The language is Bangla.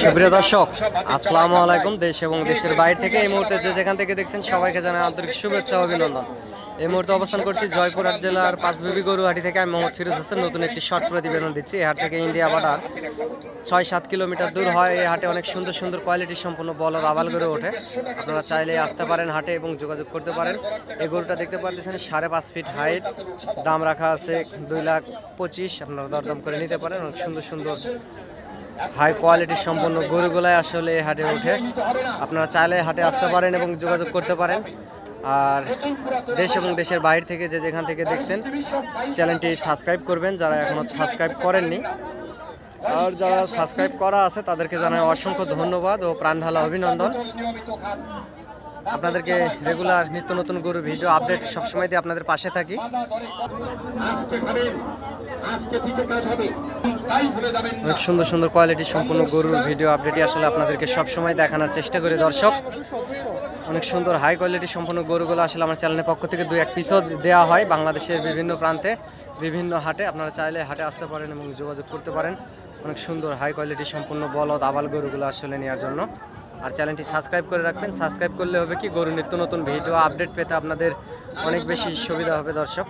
সুপ্রিয় দর্শক, আসসালামু আলাইকুম। দেশ এবং দেশের বাইরে থেকে এই মুহূর্তে যে যেখান থেকে দেখছেন সবাইকে জানাই আন্তরিক শুভেচ্ছা ও অভিনন্দন। এই মুহূর্তে অবস্থান করছি জয়পুরহাট জেলার পাঁচবিবি গরুহাটি থেকে। আমি মোহাম্মদ ফিরোজ হোসেন নতুন একটি শর্ট প্রতিবেদন দিচ্ছি। এই হাট থেকে ইন্ডিয়া বাটার 6-7 কিলোমিটার দূর হয়। এই হাটে অনেক সুন্দর সুন্দর কোয়ালিটি সম্পন্ন বলদ আবাল গরু ওঠে। আপনারা চাইলে আসতে পারেন হাটে এবং যোগাযোগ করতে পারেন। এই গরুটা দেখতে পাচ্ছেন 5.5 ফিট হাইট, দাম রাখা আছে 2,25,000। আপনারা দরদাম করে নিতে পারেন। অনেক সুন্দর সুন্দর হাই কোয়ালিটির সম্পন্ন গরুগুলাই আসলে হাটে ওঠে। আপনারা চাইলে হাটে আসতে পারেন এবং যোগাযোগ করতে পারেন। আর দেশ এবং দেশের বাইরে থেকে যে যেখান থেকে দেখছেন চ্যানেলটি সাবস্ক্রাইব করবেন যারা এখনও সাবস্ক্রাইব করেননি। আর যারা সাবস্ক্রাইব করা আছে তাদেরকে জানাই অসংখ্য ধন্যবাদ ও প্রাণঢালা অভিনন্দন। আপনাদেরকে রেগুলার নিত্য নতুন গরু ভিডিও আপডেট সবসময় দিয়ে আপনাদের পাশে থাকি। অনেক সুন্দর সুন্দর কোয়ালিটি সম্পূর্ণ গরুর ভিডিও আপডেটই আসলে আপনাদেরকে সবসময় দেখানোর চেষ্টা করি দর্শক। অনেক সুন্দর হাই কোয়ালিটি সম্পূর্ণ গরুগুলো আসলে আমার চ্যানেলের পক্ষ থেকে 2-1 পিসও দেওয়া হয় বাংলাদেশের বিভিন্ন প্রান্তে, বিভিন্ন হাটে। আপনারা চাইলে হাটে আসতে পারেন এবং যোগাযোগ করতে পারেন অনেক সুন্দর হাই কোয়ালিটি সম্পূর্ণ বলদ আবাল গরুগুলো আসলে নেওয়ার জন্য। আর চ্যানেলটি সাবস্ক্রাইব করে রাখবেন। সাবস্ক্রাইব করলে হবে কি, গরু নিত্য নতুন ভিডিও আপডেট পেতে আপনাদের অনেক বেশি সুবিধা হবে দর্শক।